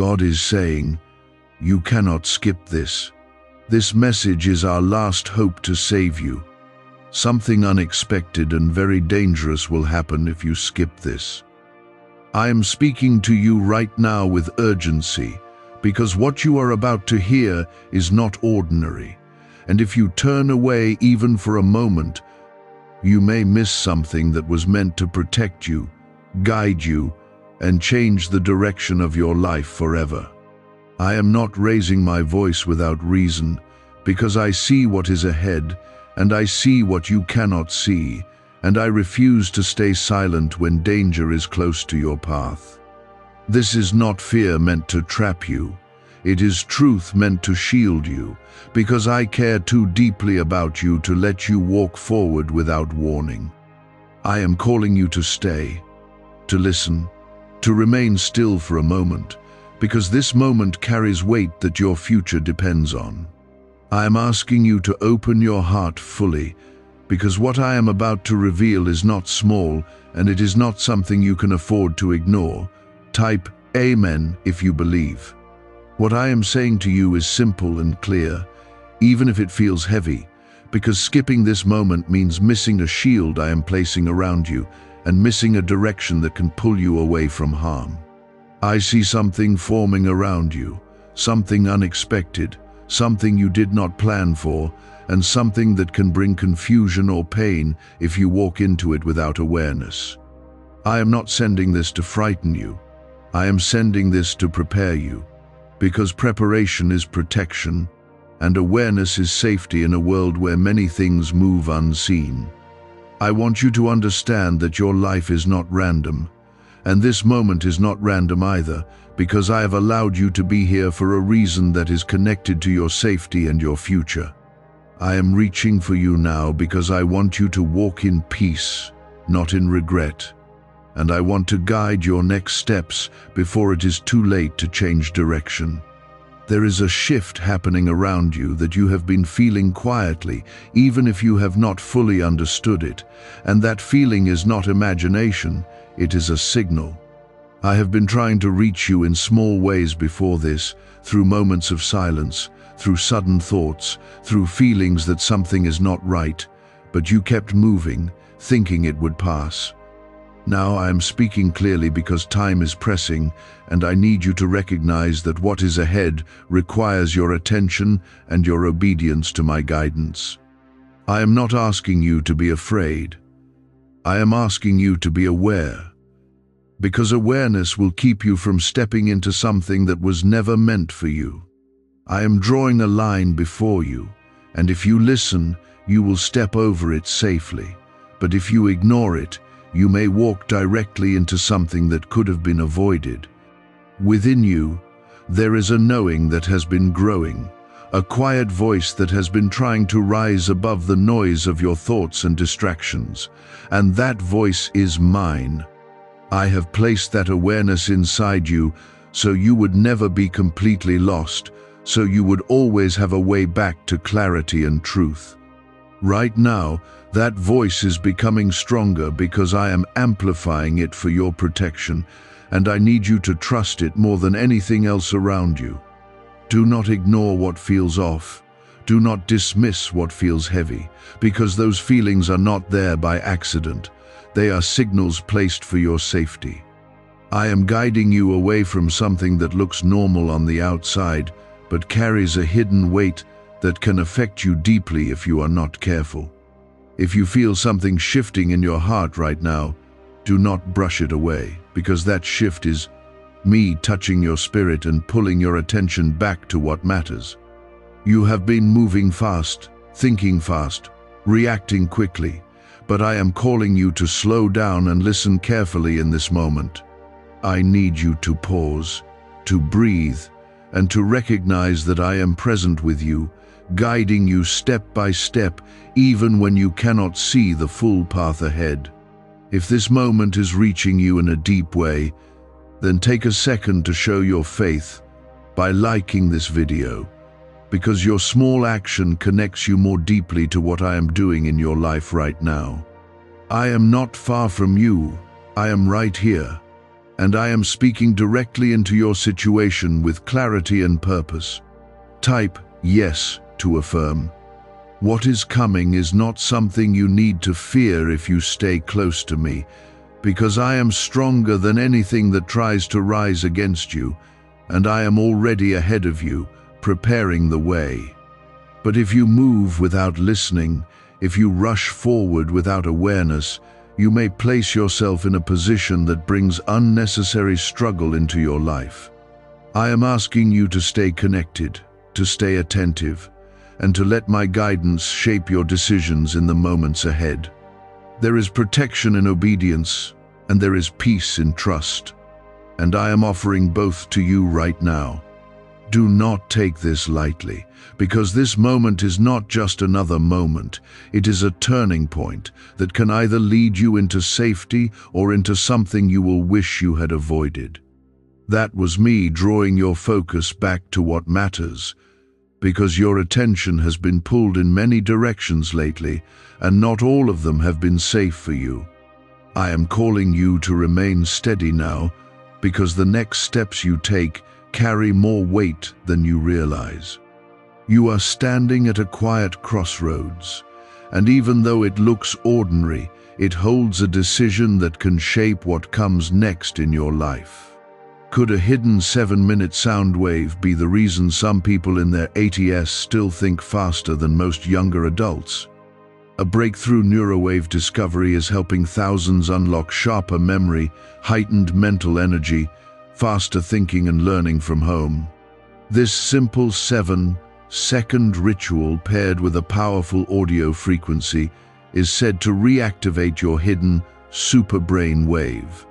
God is saying, you cannot skip this. This message is our last hope to save you. Something unexpected and very dangerous will happen if you skip this. I am speaking to you right now with urgency, because what you are about to hear is not ordinary. And if you turn away even for a moment, you may miss something that was meant to protect you, guide you, and change the direction of your life forever. I am not raising my voice without reason, because I see what is ahead, and I see what you cannot see, and I refuse to stay silent when danger is close to your path. This is not fear meant to trap you. It is truth meant to shield you, because I care too deeply about you to let you walk forward without warning. I am calling you to stay, to listen, to remain still for a moment, because this moment carries weight that your future depends on. I am asking you to open your heart fully, because what I am about to reveal is not small, and it is not something you can afford to ignore. Type Amen if you believe. What I am saying to you is simple and clear, even if it feels heavy, because skipping this moment means missing a shield I am placing around you and missing a direction that can pull you away from harm. I see something forming around you, something unexpected, something you did not plan for, and something that can bring confusion or pain if you walk into it without awareness. I am not sending this to frighten you. I am sending this to prepare you, because preparation is protection, and awareness is safety in a world where many things move unseen. I want you to understand that your life is not random, and this moment is not random either, because I have allowed you to be here for a reason that is connected to your safety and your future. I am reaching for you now because I want you to walk in peace, not in regret, and I want to guide your next steps before it is too late to change direction. There is a shift happening around you that you have been feeling quietly, even if you have not fully understood it, and that feeling is not imagination, it is a signal. I have been trying to reach you in small ways before this, through moments of silence, through sudden thoughts, through feelings that something is not right, but you kept moving, thinking it would pass. Now I am speaking clearly because time is pressing, and I need you to recognize that what is ahead requires your attention and your obedience to my guidance. I am not asking you to be afraid. I am asking you to be aware, because awareness will keep you from stepping into something that was never meant for you. I am drawing a line before you, and if you listen, you will step over it safely. But if you ignore it, you may walk directly into something that could have been avoided. Within you, there is a knowing that has been growing, a quiet voice that has been trying to rise above the noise of your thoughts and distractions, and that voice is mine. I have placed that awareness inside you so you would never be completely lost, so you would always have a way back to clarity and truth. Right now, that voice is becoming stronger because I am amplifying it for your protection, and I need you to trust it more than anything else around you. Do not ignore what feels off. Do not dismiss what feels heavy, because those feelings are not there by accident. They are signals placed for your safety. I am guiding you away from something that looks normal on the outside, but carries a hidden weight that can affect you deeply if you are not careful. If you feel something shifting in your heart right now, do not brush it away, because that shift is me touching your spirit and pulling your attention back to what matters. You have been moving fast, thinking fast, reacting quickly, but I am calling you to slow down and listen carefully in this moment. I need you to pause, to breathe, and to recognize that I am present with you, guiding you step by step, even when you cannot see the full path ahead. If this moment is reaching you in a deep way, then take a second to show your faith by liking this video, because your small action connects you more deeply to what I am doing in your life right now. I am not far from you. I am right here, and I am speaking directly into your situation with clarity and purpose. Type yes to affirm. What is coming is not something you need to fear if you stay close to me, because I am stronger than anything that tries to rise against you, and I am already ahead of you, preparing the way. But if you move without listening, if you rush forward without awareness, you may place yourself in a position that brings unnecessary struggle into your life. I am asking you to stay connected, to stay attentive, and to let my guidance shape your decisions in the moments ahead. There is protection in obedience, and there is peace in trust. And I am offering both to you right now. Do not take this lightly, because this moment is not just another moment. It is a turning point that can either lead you into safety or into something you will wish you had avoided. That was me drawing your focus back to what matters, because your attention has been pulled in many directions lately, and not all of them have been safe for you. I am calling you to remain steady now, because the next steps you take carry more weight than you realize. You are standing at a quiet crossroads, and even though it looks ordinary, it holds a decision that can shape what comes next in your life. Could a hidden 7-minute sound wave be the reason some people in their 80s still think faster than most younger adults? A breakthrough neurowave discovery is helping thousands unlock sharper memory, heightened mental energy, faster thinking and learning from home. This simple 7-second ritual paired with a powerful audio frequency is said to reactivate your hidden SuperBrain wave.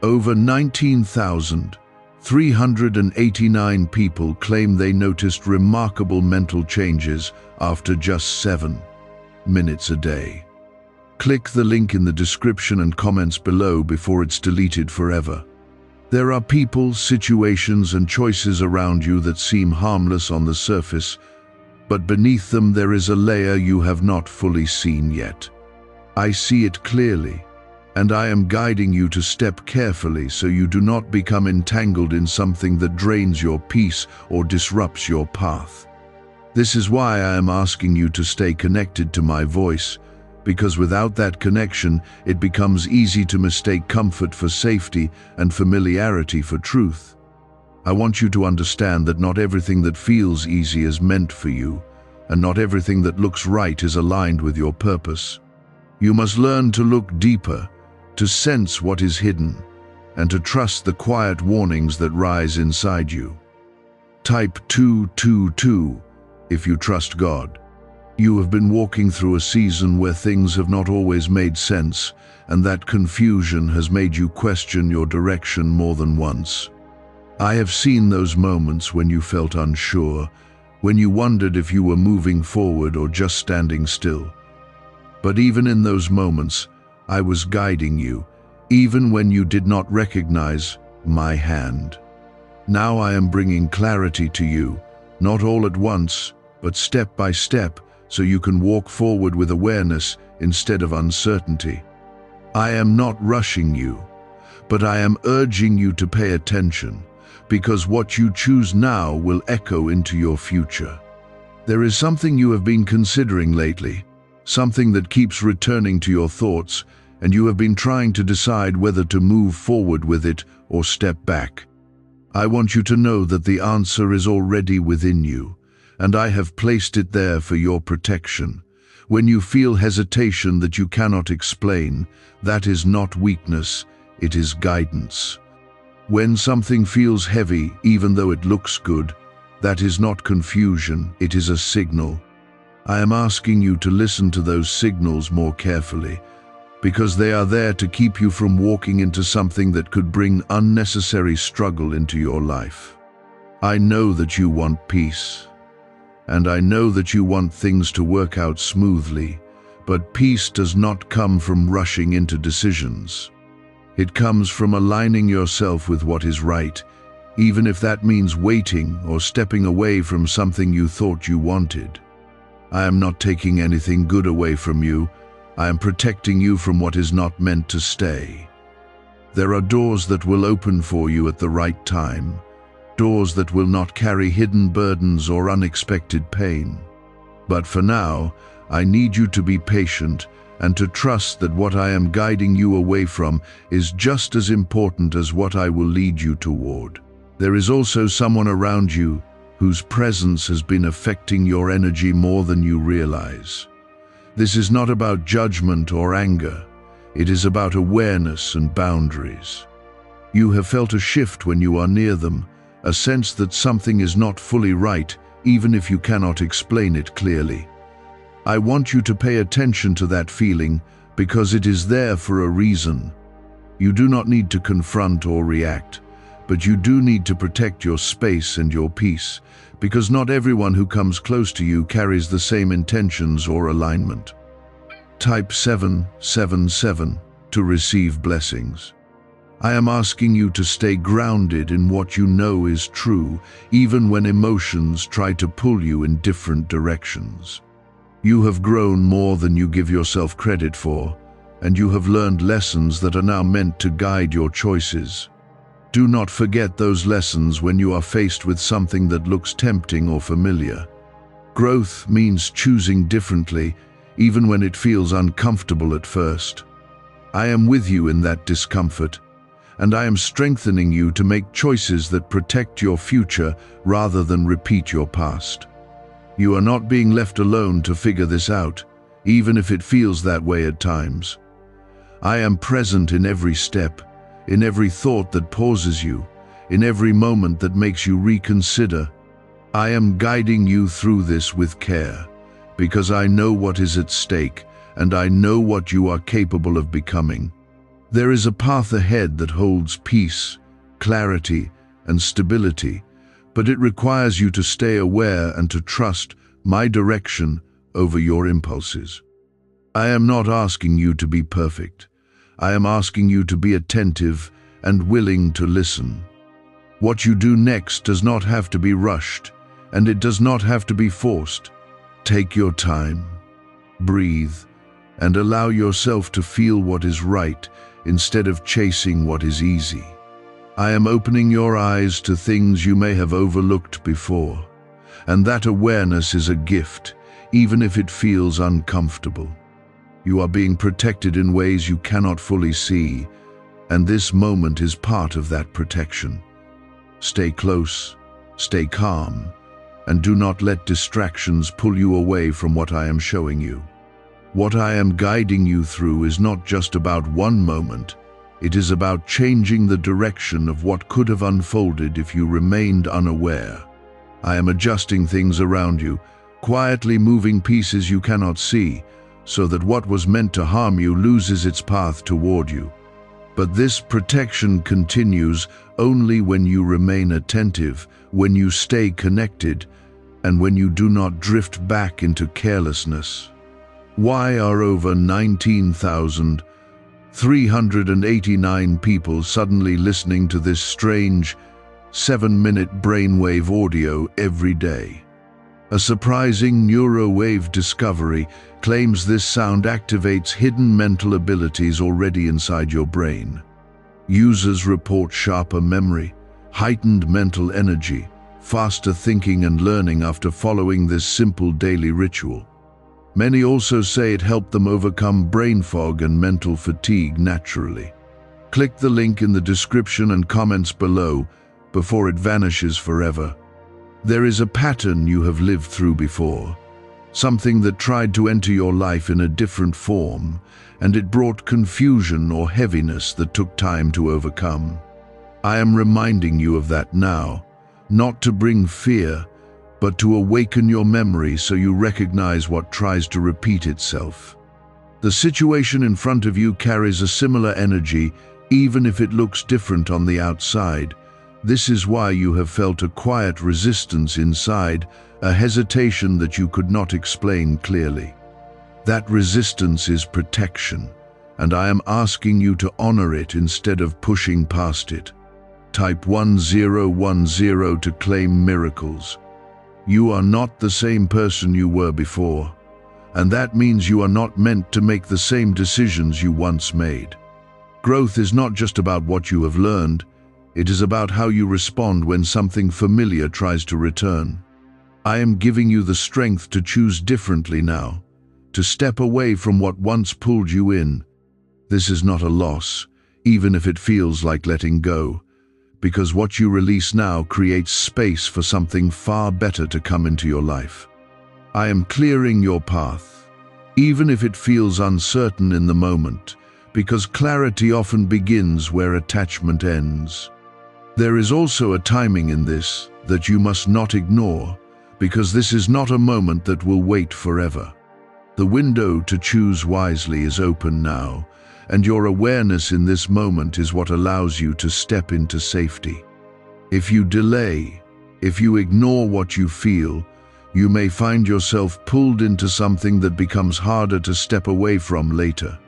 Over 19,389 people claim they noticed remarkable mental changes after just 7 minutes a day. Click the link in the description and comments below before it's deleted forever. There are people, situations, and choices around you that seem harmless on the surface, but beneath them there is a layer you have not fully seen yet. I see it clearly, and I am guiding you to step carefully so you do not become entangled in something that drains your peace or disrupts your path. This is why I am asking you to stay connected to my voice, because without that connection, it becomes easy to mistake comfort for safety and familiarity for truth. I want you to understand that not everything that feels easy is meant for you, and not everything that looks right is aligned with your purpose. You must learn to look deeper, to sense what is hidden, and to trust the quiet warnings that rise inside you. Type 222 if you trust God. You have been walking through a season where things have not always made sense, and that confusion has made you question your direction more than once. I have seen those moments when you felt unsure, when you wondered if you were moving forward or just standing still. But even in those moments, I was guiding you, even when you did not recognize my hand. Now I am bringing clarity to you, not all at once, but step by step, so you can walk forward with awareness instead of uncertainty. I am not rushing you, but I am urging you to pay attention, because what you choose now will echo into your future. There is something you have been considering lately, something that keeps returning to your thoughts, and you have been trying to decide whether to move forward with it or step back. I want you to know that the answer is already within you, and I have placed it there for your protection. When you feel hesitation that you cannot explain, that is not weakness, it is guidance. When something feels heavy, even though it looks good, that is not confusion, it is a signal. I am asking you to listen to those signals more carefully, because they are there to keep you from walking into something that could bring unnecessary struggle into your life. I know that you want peace, and I know that you want things to work out smoothly, but peace does not come from rushing into decisions. It comes from aligning yourself with what is right, even if that means waiting or stepping away from something you thought you wanted. I am not taking anything good away from you. I am protecting you from what is not meant to stay. There are doors that will open for you at the right time, doors that will not carry hidden burdens or unexpected pain. But for now, I need you to be patient and to trust that what I am guiding you away from is just as important as what I will lead you toward. There is also someone around you whose presence has been affecting your energy more than you realize. This is not about judgment or anger. It is about awareness and boundaries. You have felt a shift when you are near them, a sense that something is not fully right, even if you cannot explain it clearly. I want you to pay attention to that feeling because it is there for a reason. You do not need to confront or react, but you do need to protect your space and your peace, because not everyone who comes close to you carries the same intentions or alignment. Type 777 to receive blessings. I am asking you to stay grounded in what you know is true, even when emotions try to pull you in different directions. You have grown more than you give yourself credit for, and you have learned lessons that are now meant to guide your choices. Do not forget those lessons when you are faced with something that looks tempting or familiar. Growth means choosing differently, even when it feels uncomfortable at first. I am with you in that discomfort, and I am strengthening you to make choices that protect your future rather than repeat your past. You are not being left alone to figure this out, even if it feels that way at times. I am present in every step, in every thought that pauses you, in every moment that makes you reconsider. I am guiding you through this with care, because I know what is at stake, and I know what you are capable of becoming. There is a path ahead that holds peace, clarity, and stability, but it requires you to stay aware and to trust my direction over your impulses. I am not asking you to be perfect. I am asking you to be attentive and willing to listen. What you do next does not have to be rushed, and it does not have to be forced. Take your time, breathe, and allow yourself to feel what is right instead of chasing what is easy. I am opening your eyes to things you may have overlooked before, and that awareness is a gift, even if it feels uncomfortable. You are being protected in ways you cannot fully see, and this moment is part of that protection. Stay close, stay calm, and do not let distractions pull you away from what I am showing you. What I am guiding you through is not just about one moment. It is about changing the direction of what could have unfolded if you remained unaware. I am adjusting things around you, quietly moving pieces you cannot see, so that what was meant to harm you loses its path toward you. But this protection continues only when you remain attentive, when you stay connected, and when you do not drift back into carelessness. Why are over 19,389 people suddenly listening to this strange 7-minute brainwave audio every day? A surprising neurowave discovery claims this sound activates hidden mental abilities already inside your brain. Users report sharper memory, heightened mental energy, faster thinking and learning after following this simple daily ritual. Many also say it helped them overcome brain fog and mental fatigue naturally. Click the link in the description and comments below before it vanishes forever. There is a pattern you have lived through before, something that tried to enter your life in a different form, and it brought confusion or heaviness that took time to overcome. I am reminding you of that now, not to bring fear, but to awaken your memory so you recognize what tries to repeat itself. The situation in front of you carries a similar energy, even if it looks different on the outside. This is why you have felt a quiet resistance inside, a hesitation that you could not explain clearly. That resistance is protection, and I am asking you to honor it instead of pushing past it. Type 1010 to claim miracles. You are not the same person you were before, and that means you are not meant to make the same decisions you once made. Growth is not just about what you have learned, it is about how you respond when something familiar tries to return. I am giving you the strength to choose differently now, to step away from what once pulled you in. This is not a loss, even if it feels like letting go, because what you release now creates space for something far better to come into your life. I am clearing your path, even if it feels uncertain in the moment, because clarity often begins where attachment ends. There is also a timing in this that you must not ignore, because this is not a moment that will wait forever. The window to choose wisely is open now, and your awareness in this moment is what allows you to step into safety. If you delay, if you ignore what you feel, you may find yourself pulled into something that becomes harder to step away from later.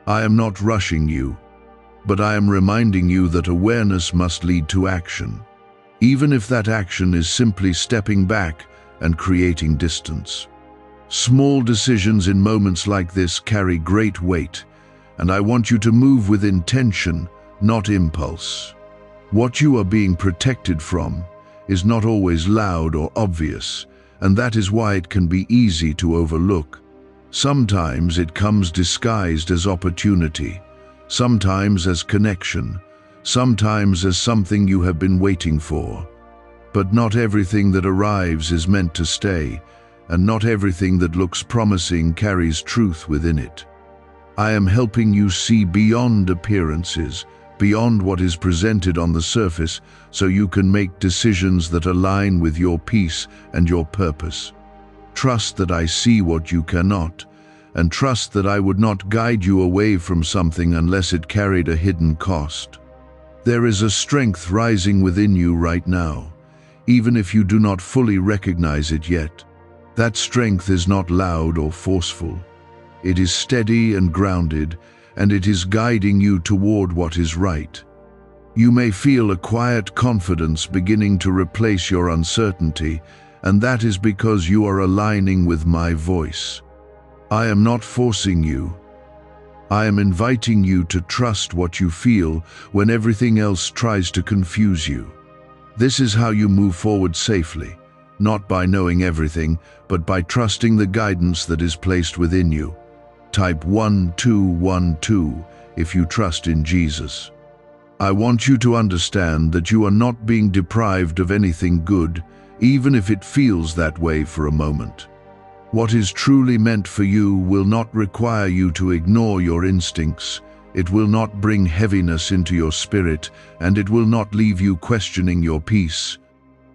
I am not rushing you, but I am reminding you that awareness must lead to action, even if that action is simply stepping back and creating distance. Small decisions in moments like this carry great weight, and I want you to move with intention, not impulse. What you are being protected from is not always loud or obvious, and that is why it can be easy to overlook. Sometimes it comes disguised as opportunity, sometimes as connection, sometimes as something you have been waiting for. But not everything that arrives is meant to stay, and not everything that looks promising carries truth within it. I am helping you see beyond appearances, beyond what is presented on the surface, so you can make decisions that align with your peace and your purpose. Trust that I see what you cannot, and trust that I would not guide you away from something unless it carried a hidden cost. There is a strength rising within you right now, even if you do not fully recognize it yet. That strength is not loud or forceful. It is steady and grounded, and it is guiding you toward what is right. You may feel a quiet confidence beginning to replace your uncertainty, and that is because you are aligning with my voice. I am not forcing you. I am inviting you to trust what you feel when everything else tries to confuse you. This is how you move forward safely, not by knowing everything, but by trusting the guidance that is placed within you. Type 1212 if you trust in Jesus. I want you to understand that you are not being deprived of anything good, even if it feels that way for a moment. What is truly meant for you will not require you to ignore your instincts. It will not bring heaviness into your spirit, and it will not leave you questioning your peace.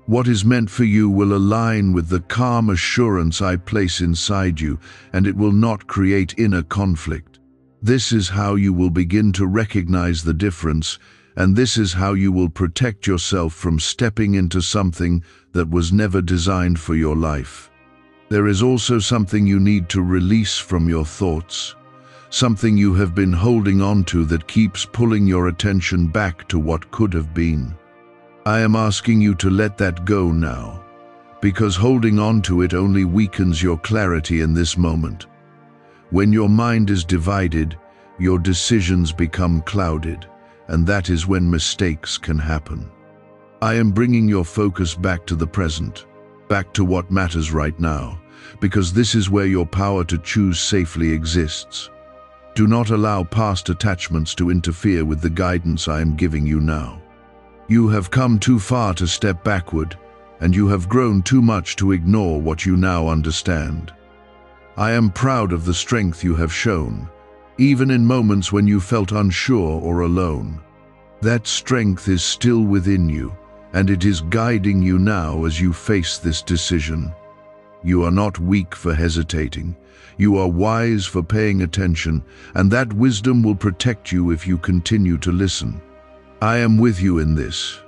What is meant for you will align with the calm assurance I place inside you, and it will not create inner conflict. This is how you will begin to recognize the difference, and this is how you will protect yourself from stepping into something that was never designed for your life. There is also something you need to release from your thoughts, something you have been holding on to that keeps pulling your attention back to what could have been. I am asking you to let that go now, because holding on to it only weakens your clarity in this moment. When your mind is divided, your decisions become clouded, and that is when mistakes can happen. I am bringing your focus back to the present, back to what matters right now, because this is where your power to choose safely exists. Do not allow past attachments to interfere with the guidance I am giving you now. You have come too far to step backward, and you have grown too much to ignore what you now understand. I am proud of the strength you have shown, even in moments when you felt unsure or alone. That strength is still within you, and it is guiding you now as you face this decision. You are not weak for hesitating. You are wise for paying attention, and that wisdom will protect you if you continue to listen. I am with you in this,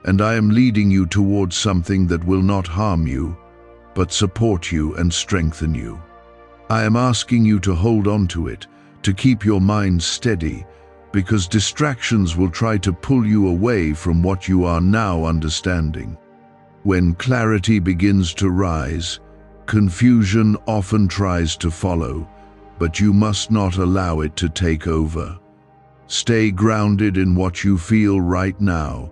and I am leading you towards something that will not harm you, but support you and strengthen you. I am asking you to hold on to it, to keep your mind steady, because distractions will try to pull you away from what you are now understanding. When clarity begins to rise, confusion often tries to follow, but you must not allow it to take over. Stay grounded in what you feel right now,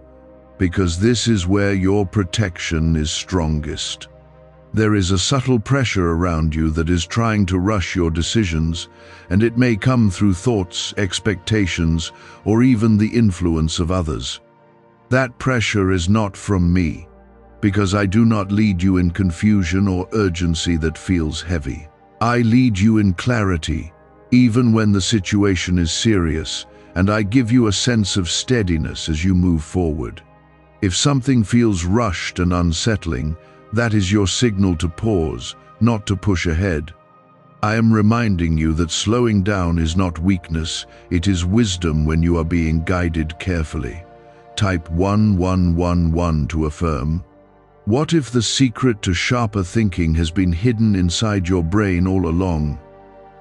because this is where your protection is strongest. There is a subtle pressure around you that is trying to rush your decisions, and it may come through thoughts, expectations, or even the influence of others. That pressure is not from me, because I do not lead you in confusion or urgency that feels heavy. I lead you in clarity, even when the situation is serious, and I give you a sense of steadiness as you move forward. If something feels rushed and unsettling, that is your signal to pause, not to push ahead. I am reminding you that slowing down is not weakness, it is wisdom when you are being guided carefully. Type 1111 to affirm. What if the secret to sharper thinking has been hidden inside your brain all along?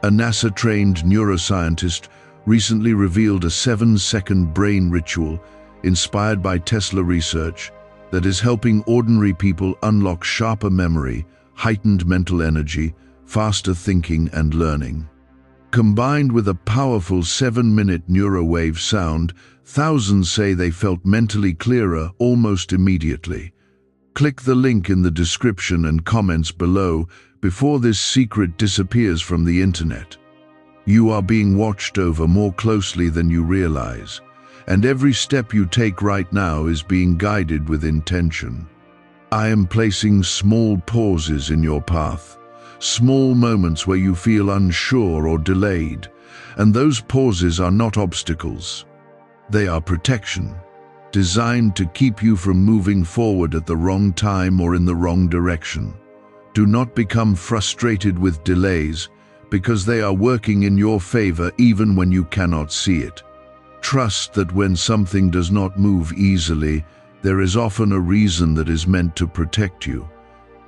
A NASA-trained neuroscientist recently revealed a 7-second brain ritual inspired by Tesla research that is helping ordinary people unlock sharper memory, heightened mental energy, faster thinking and learning. Combined with a powerful 7-minute neurowave sound, thousands say they felt mentally clearer almost immediately. Click the link in the description and comments below before this secret disappears from the internet. You are being watched over more closely than you realize, and every step you take right now is being guided with intention. I am placing small pauses in your path, small moments where you feel unsure or delayed, and those pauses are not obstacles. They are protection, designed to keep you from moving forward at the wrong time or in the wrong direction. Do not become frustrated with delays, because they are working in your favor even when you cannot see it. Trust that when something does not move easily, there is often a reason that is meant to protect you.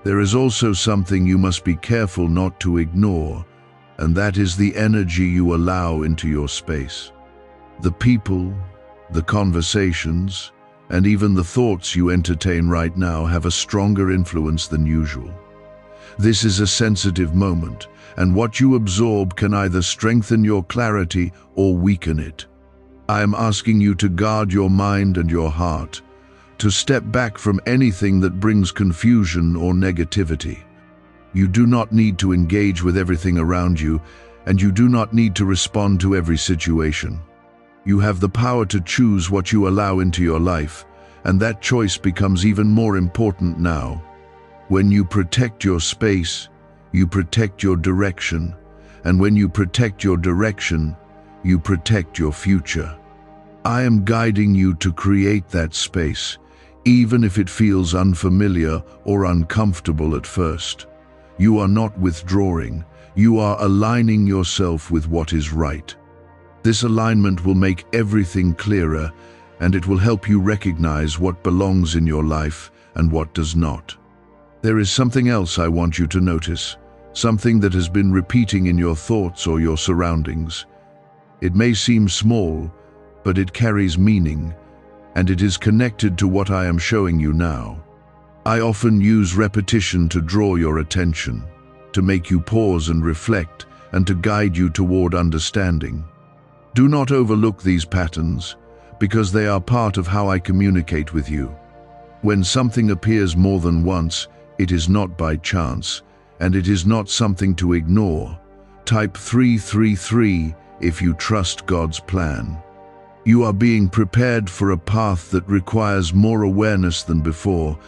There is also something you must be careful not to ignore, and that is the energy you allow into your space. The people, the conversations, and even the thoughts you entertain right now have a stronger influence than usual. This is a sensitive moment, and what you absorb can either strengthen your clarity or weaken it. I am asking you to guard your mind and your heart, to step back from anything that brings confusion or negativity. You do not need to engage with everything around you, and you do not need to respond to every situation. You have the power to choose what you allow into your life, and that choice becomes even more important now. When you protect your space, you protect your direction, and when you protect your direction, you protect your future. I am guiding you to create that space, even if it feels unfamiliar or uncomfortable at first. You are not withdrawing, you are aligning yourself with what is right. This alignment will make everything clearer, and it will help you recognize what belongs in your life and what does not. There is something else I want you to notice, something that has been repeating in your thoughts or your surroundings. It may seem small, but it carries meaning, and it is connected to what I am showing you now. I often use repetition to draw your attention, to make you pause and reflect, and to guide you toward understanding. Do not overlook these patterns, because they are part of how I communicate with you. When something appears more than once, it is not by chance, and it is not something to ignore. Type 333 if you trust God's plan. You are being prepared for a path that requires more awareness than before,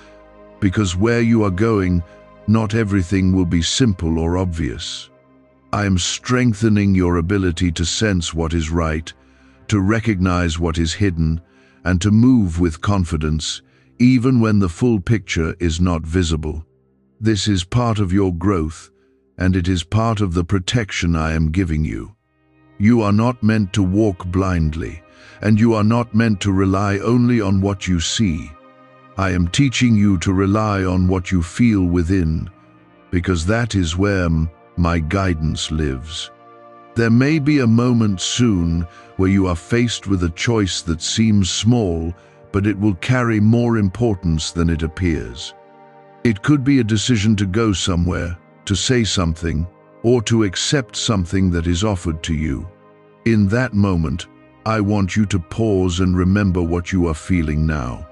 because where you are going, not everything will be simple or obvious. I am strengthening your ability to sense what is right, to recognize what is hidden, and to move with confidence, even when the full picture is not visible. This is part of your growth, and it is part of the protection I am giving you. You are not meant to walk blindly, and you are not meant to rely only on what you see. I am teaching you to rely on what you feel within, because that is where my guidance lives. There may be a moment soon where you are faced with a choice that seems small, but it will carry more importance than it appears. It could be a decision to go somewhere, to say something, or to accept something that is offered to you. In that moment, I want you to pause and remember what you are feeling now.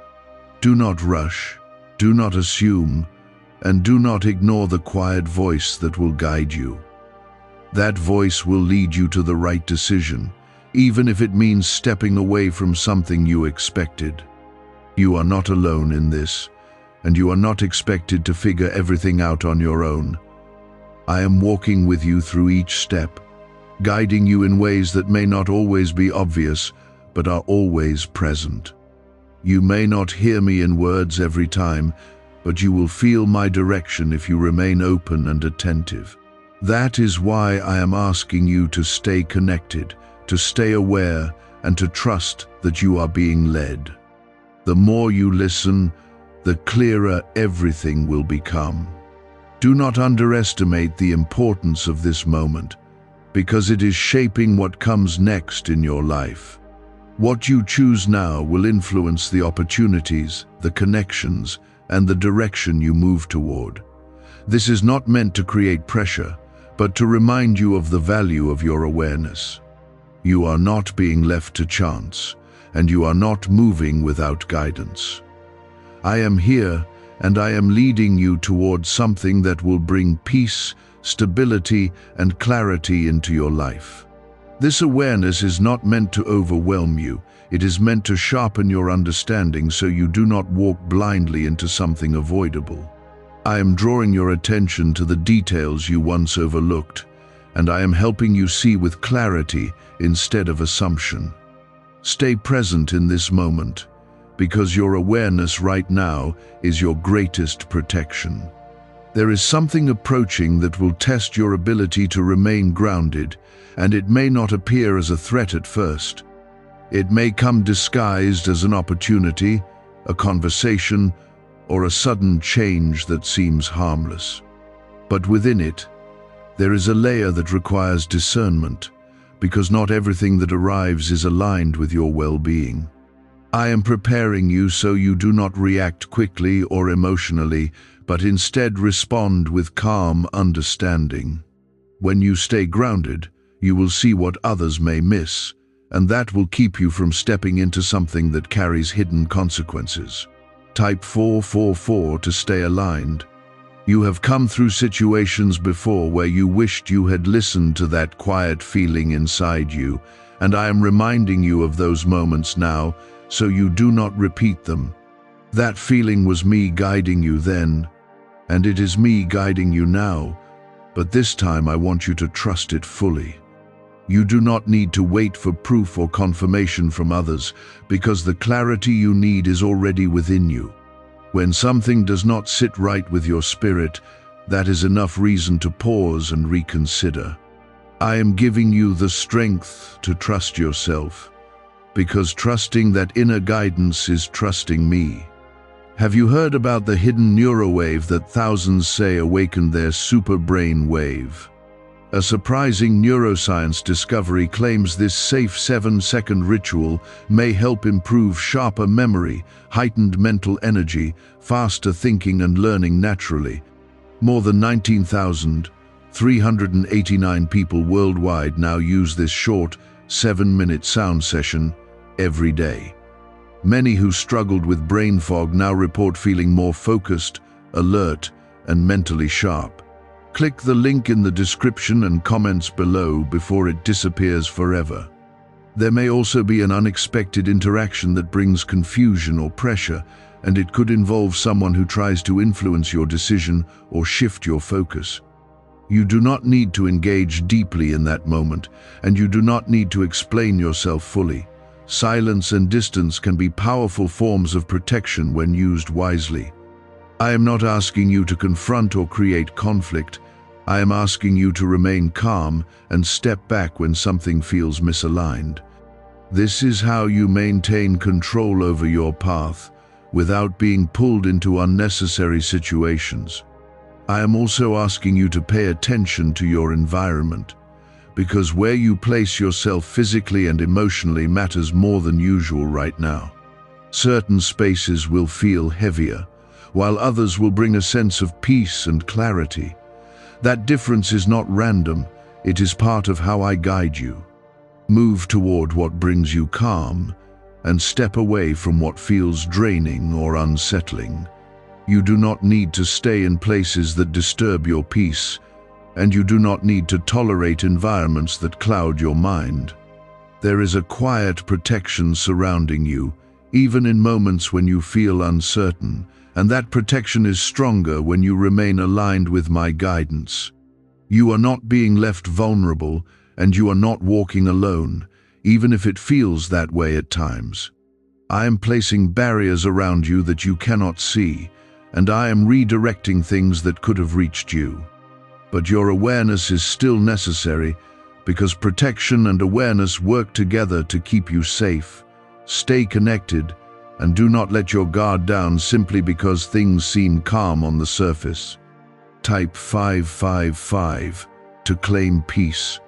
Do not rush, do not assume, and do not ignore the quiet voice that will guide you. That voice will lead you to the right decision, even if it means stepping away from something you expected. You are not alone in this, and you are not expected to figure everything out on your own. I am walking with you through each step, guiding you in ways that may not always be obvious, but are always present. You may not hear me in words every time, but you will feel my direction if you remain open and attentive. That is why I am asking you to stay connected, to stay aware, and to trust that you are being led. The more you listen, the clearer everything will become. Do not underestimate the importance of this moment, because it is shaping what comes next in your life. What you choose now will influence the opportunities, the connections, and the direction you move toward. This is not meant to create pressure, but to remind you of the value of your awareness. You are not being left to chance, and you are not moving without guidance. I am here, and I am leading you towards something that will bring peace, stability, and clarity into your life. This awareness is not meant to overwhelm you. It is meant to sharpen your understanding so you do not walk blindly into something avoidable. I am drawing your attention to the details you once overlooked, and I am helping you see with clarity instead of assumption. Stay present in this moment, because your awareness right now is your greatest protection. There is something approaching that will test your ability to remain grounded, and it may not appear as a threat at first. It may come disguised as an opportunity, a conversation, or a sudden change that seems harmless. But within it, there is a layer that requires discernment, because not everything that arrives is aligned with your well-being. I am preparing you so you do not react quickly or emotionally, but instead respond with calm understanding. When you stay grounded, you will see what others may miss, and that will keep you from stepping into something that carries hidden consequences. Type 444 to stay aligned. You have come through situations before where you wished you had listened to that quiet feeling inside you, and I am reminding you of those moments now, so you do not repeat them. That feeling was me guiding you then, and it is me guiding you now, but this time I want you to trust it fully. You do not need to wait for proof or confirmation from others, because the clarity you need is already within you. When something does not sit right with your spirit, that is enough reason to pause and reconsider. I am giving you the strength to trust yourself, because trusting that inner guidance is trusting me. Have you heard about the hidden neurowave that thousands say awakened their SuperBrain wave? A surprising neuroscience discovery claims this safe 7-second ritual may help improve sharper memory, heightened mental energy, faster thinking and learning naturally. More than 19,389 people worldwide now use this short, 7-minute sound session every day. Many who struggled with brain fog now report feeling more focused, alert, and mentally sharp. Click the link in the description and comments below before it disappears forever. There may also be an unexpected interaction that brings confusion or pressure, and it could involve someone who tries to influence your decision or shift your focus. You do not need to engage deeply in that moment, and you do not need to explain yourself fully. Silence and distance can be powerful forms of protection when used wisely. I am not asking you to confront or create conflict. I am asking you to remain calm and step back when something feels misaligned. This is how you maintain control over your path without being pulled into unnecessary situations. I am also asking you to pay attention to your environment, because where you place yourself physically and emotionally matters more than usual right now. Certain spaces will feel heavier, while others will bring a sense of peace and clarity. That difference is not random, it is part of how I guide you. Move toward what brings you calm, and step away from what feels draining or unsettling. You do not need to stay in places that disturb your peace, and you do not need to tolerate environments that cloud your mind. There is a quiet protection surrounding you, even in moments when you feel uncertain, and that protection is stronger when you remain aligned with my guidance. You are not being left vulnerable, and you are not walking alone, even if it feels that way at times. I am placing barriers around you that you cannot see, and I am redirecting things that could have reached you. But your awareness is still necessary, because protection and awareness work together to keep you safe. Stay connected, and do not let your guard down simply because things seem calm on the surface. Type 555 to claim peace.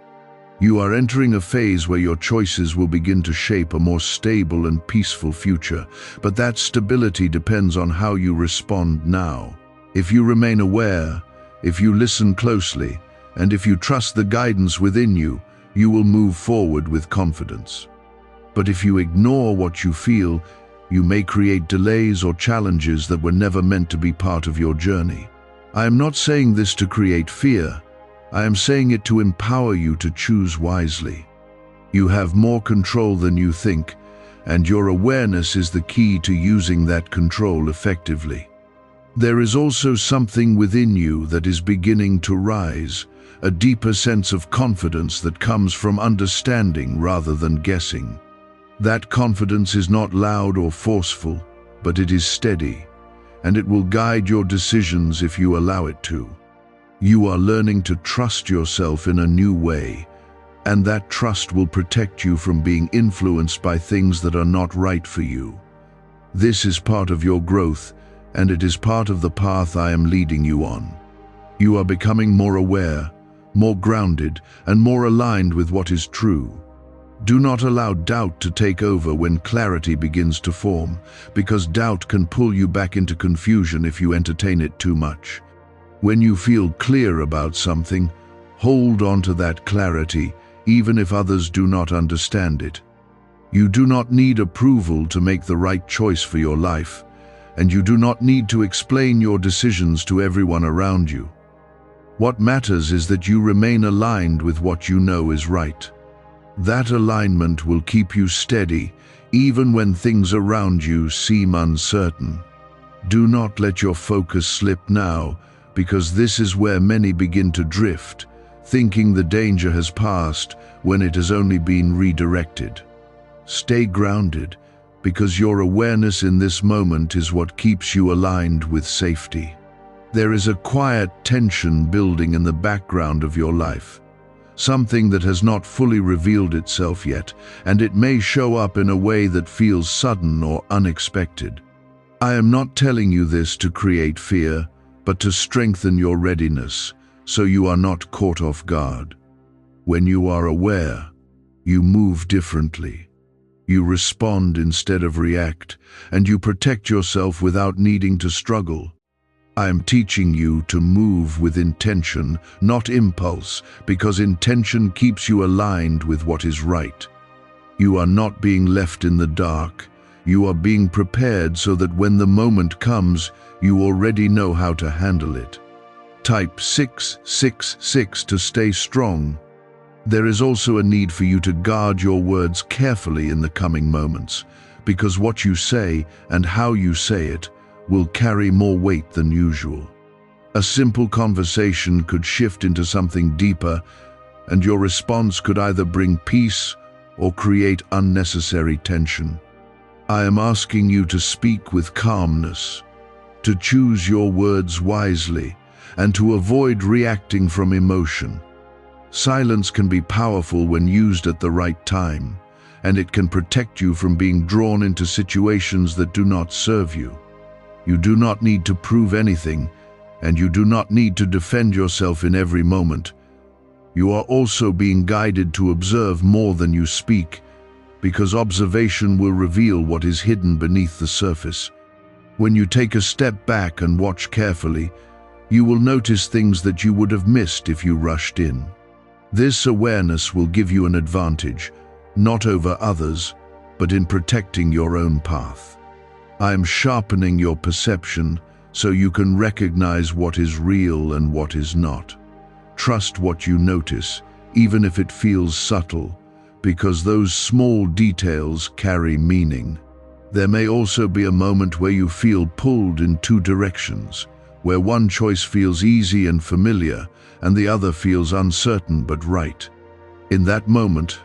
You are entering a phase where your choices will begin to shape a more stable and peaceful future, but that stability depends on how you respond now. If you remain aware, if you listen closely, and if you trust the guidance within you, you will move forward with confidence. But if you ignore what you feel, you may create delays or challenges that were never meant to be part of your journey. I am not saying this to create fear. I am saying it to empower you to choose wisely. You have more control than you think, and your awareness is the key to using that control effectively. There is also something within you that is beginning to rise, a deeper sense of confidence that comes from understanding rather than guessing. That confidence is not loud or forceful, but it is steady, and it will guide your decisions if you allow it to. You are learning to trust yourself in a new way, and that trust will protect you from being influenced by things that are not right for you. This is part of your growth, and it is part of the path I am leading you on. You are becoming more aware, more grounded, and more aligned with what is true. Do not allow doubt to take over when clarity begins to form, because doubt can pull you back into confusion if you entertain it too much. When you feel clear about something, hold on to that clarity, even if others do not understand it. You do not need approval to make the right choice for your life, and you do not need to explain your decisions to everyone around you. What matters is that you remain aligned with what you know is right. That alignment will keep you steady, even when things around you seem uncertain. Do not let your focus slip now, because this is where many begin to drift, thinking the danger has passed when it has only been redirected. Stay grounded, because your awareness in this moment is what keeps you aligned with safety. There is a quiet tension building in the background of your life, something that has not fully revealed itself yet, and it may show up in a way that feels sudden or unexpected. I am not telling you this to create fear, but to strengthen your readiness, so you are not caught off guard. When you are aware, you move differently. You respond instead of react, and you protect yourself without needing to struggle. I am teaching you to move with intention, not impulse, because intention keeps you aligned with what is right. You are not being left in the dark. You are being prepared so that when the moment comes, you already know how to handle it. Type 666 to stay strong. There is also a need for you to guard your words carefully in the coming moments, because what you say and how you say it will carry more weight than usual. A simple conversation could shift into something deeper, and your response could either bring peace or create unnecessary tension. I am asking you to speak with calmness, to choose your words wisely, and to avoid reacting from emotion. Silence can be powerful when used at the right time, and it can protect you from being drawn into situations that do not serve you. You do not need to prove anything, and you do not need to defend yourself in every moment. You are also being guided to observe more than you speak, because observation will reveal what is hidden beneath the surface. When you take a step back and watch carefully, you will notice things that you would have missed if you rushed in. This awareness will give you an advantage, not over others, but in protecting your own path. I am sharpening your perception so you can recognize what is real and what is not. Trust what you notice, even if it feels subtle, because those small details carry meaning. There may also be a moment where you feel pulled in two directions, where one choice feels easy and familiar, and the other feels uncertain but right. In that moment,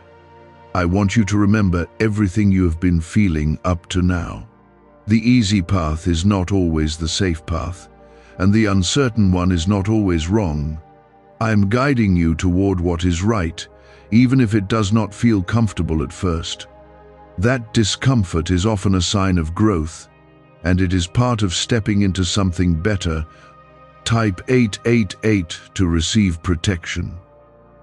I want you to remember everything you have been feeling up to now. The easy path is not always the safe path, and the uncertain one is not always wrong. I am guiding you toward what is right, even if it does not feel comfortable at first. That discomfort is often a sign of growth, and it is part of stepping into something better. Type 888 to receive protection.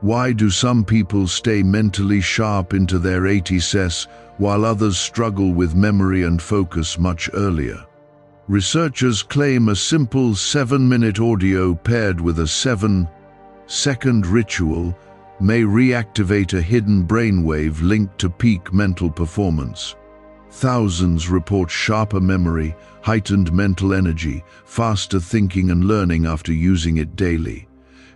Why do some people stay mentally sharp into their 80s while others struggle with memory and focus much earlier? Researchers claim a simple 7-minute audio paired with a 7-second ritual may reactivate a hidden brainwave linked to peak mental performance. Thousands report sharper memory, heightened mental energy, faster thinking and learning after using it daily.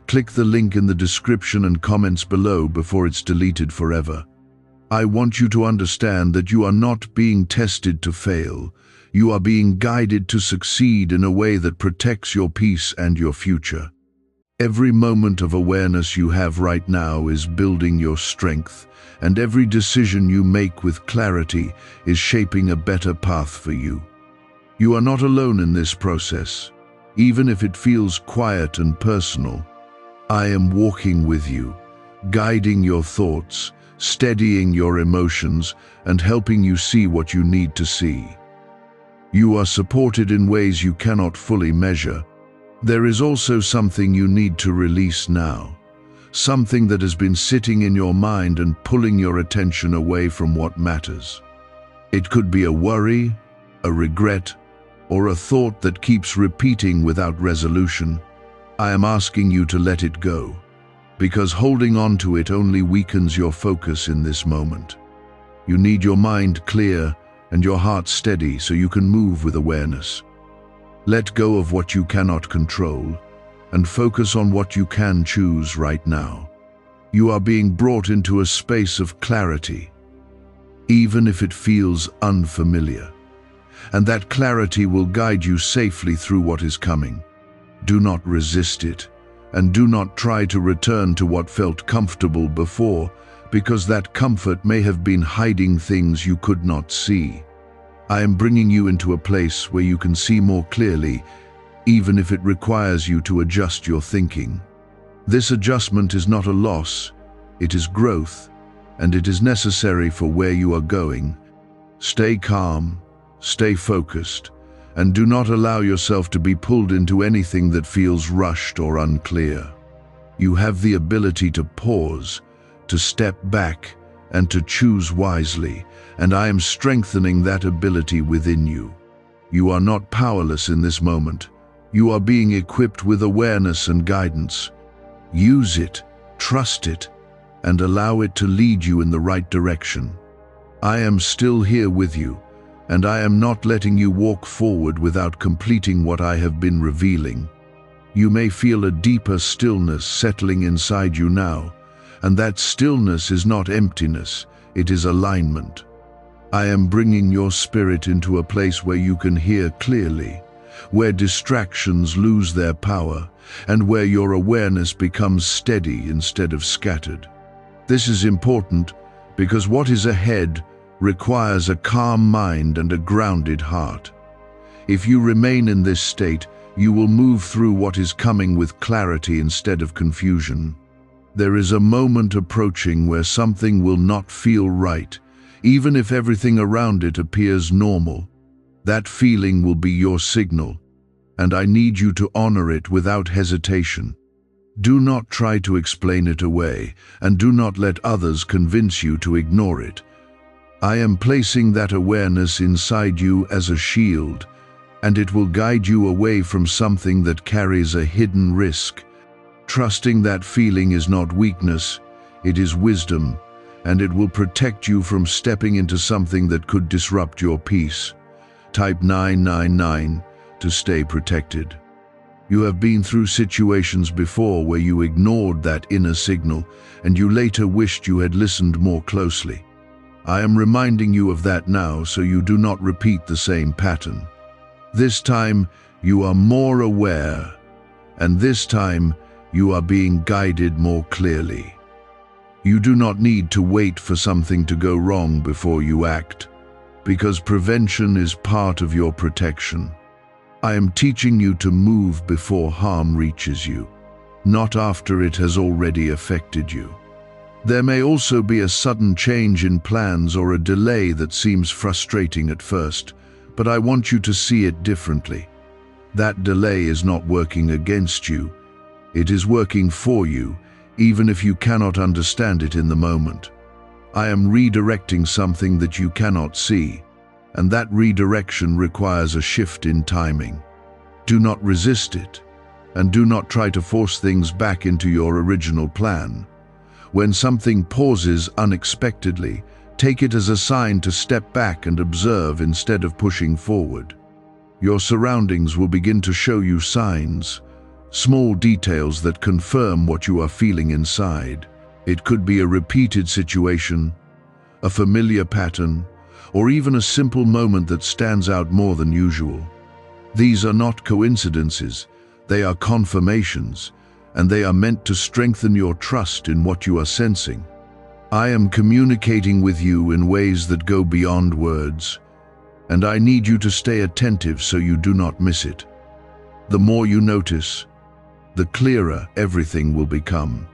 Click the link in the description and comments below before it's deleted forever. I want you to understand that you are not being tested to fail. You are being guided to succeed in a way that protects your peace and your future. Every moment of awareness you have right now is building your strength, and every decision you make with clarity is shaping a better path for you. You are not alone in this process, even if it feels quiet and personal. I am walking with you, guiding your thoughts, steadying your emotions, and helping you see what you need to see. You are supported in ways you cannot fully measure. There is also something you need to release now, something that has been sitting in your mind and pulling your attention away from what matters. It could be a worry, a regret, or a thought that keeps repeating without resolution. I am asking you to let it go, because holding on to it only weakens your focus in this moment. You need your mind clear and your heart steady so you can move with awareness. Let go of what you cannot control and focus on what you can choose right now. You are being brought into a space of clarity, even if it feels unfamiliar. And that clarity will guide you safely through what is coming. Do not resist it, and do not try to return to what felt comfortable before, because that comfort may have been hiding things you could not see. I am bringing you into a place where you can see more clearly, even if it requires you to adjust your thinking. This adjustment is not a loss, it is growth, and it is necessary for where you are going. Stay calm, stay focused, and do not allow yourself to be pulled into anything that feels rushed or unclear. You have the ability to pause, to step back, and to choose wisely, and I am strengthening that ability within you. You are not powerless in this moment. You are being equipped with awareness and guidance. Use it, trust it, and allow it to lead you in the right direction. I am still here with you, and I am not letting you walk forward without completing what I have been revealing. You may feel a deeper stillness settling inside you now, and that stillness is not emptiness, it is alignment. I am bringing your spirit into a place where you can hear clearly, where distractions lose their power, and where your awareness becomes steady instead of scattered. This is important because what is ahead requires a calm mind and a grounded heart. If you remain in this state, you will move through what is coming with clarity instead of confusion. There is a moment approaching where something will not feel right, even if everything around it appears normal. That feeling will be your signal, and I need you to honor it without hesitation. Do not try to explain it away, and do not let others convince you to ignore it. I am placing that awareness inside you as a shield, and it will guide you away from something that carries a hidden risk. Trusting that feeling is not weakness, it is wisdom, and it will protect you from stepping into something that could disrupt your peace. Type 999 to stay protected. You have been through situations before where you ignored that inner signal and you later wished you had listened more closely. I am reminding you of that now so you do not repeat the same pattern. This time you are more aware, and this time you are being guided more clearly. You do not need to wait for something to go wrong before you act, because prevention is part of your protection. I am teaching you to move before harm reaches you, not after it has already affected you. There may also be a sudden change in plans or a delay that seems frustrating at first, but I want you to see it differently. That delay is not working against you. It is working for you, even if you cannot understand it in the moment. I am redirecting something that you cannot see, and that redirection requires a shift in timing. Do not resist it, and do not try to force things back into your original plan. When something pauses unexpectedly, take it as a sign to step back and observe instead of pushing forward. Your surroundings will begin to show you signs, small details that confirm what you are feeling inside. It could be a repeated situation, a familiar pattern, or even a simple moment that stands out more than usual. These are not coincidences, they are confirmations, and they are meant to strengthen your trust in what you are sensing. I am communicating with you in ways that go beyond words, and I need you to stay attentive so you do not miss it. The more you notice, the clearer everything will become.